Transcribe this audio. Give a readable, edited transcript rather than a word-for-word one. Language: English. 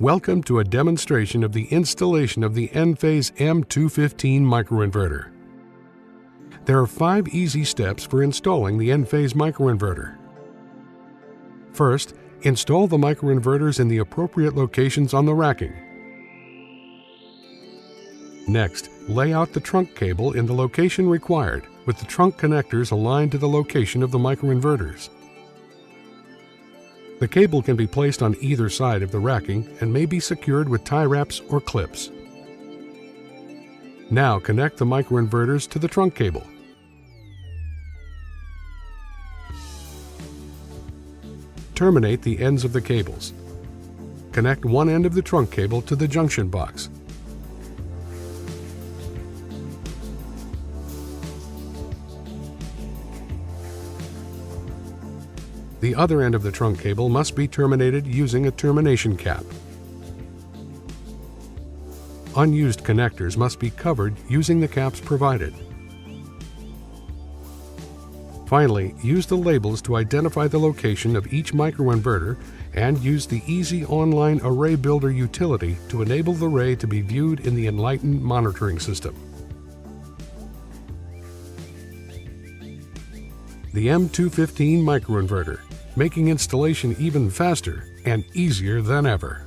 Welcome to a demonstration of the installation of the Enphase M215 microinverter. There are 5 easy steps for installing the Enphase microinverter. First, install the microinverters in the appropriate locations on the racking. Next, lay out the trunk cable in the location required, with the trunk connectors aligned to the location of the microinverters. The cable can be placed on either side of the racking and may be secured with tie wraps or clips. Now connect the microinverters to the trunk cable. Terminate the ends of the cables. Connect one end of the trunk cable to the junction box. The other end of the trunk cable must be terminated using a termination cap. Unused connectors must be covered using the caps provided. Finally, use the labels to identify the location of each microinverter and use the easy online Array Builder utility to enable the array to be viewed in the Enlighten monitoring system. The M215 microinverter, making installation even faster and easier than ever.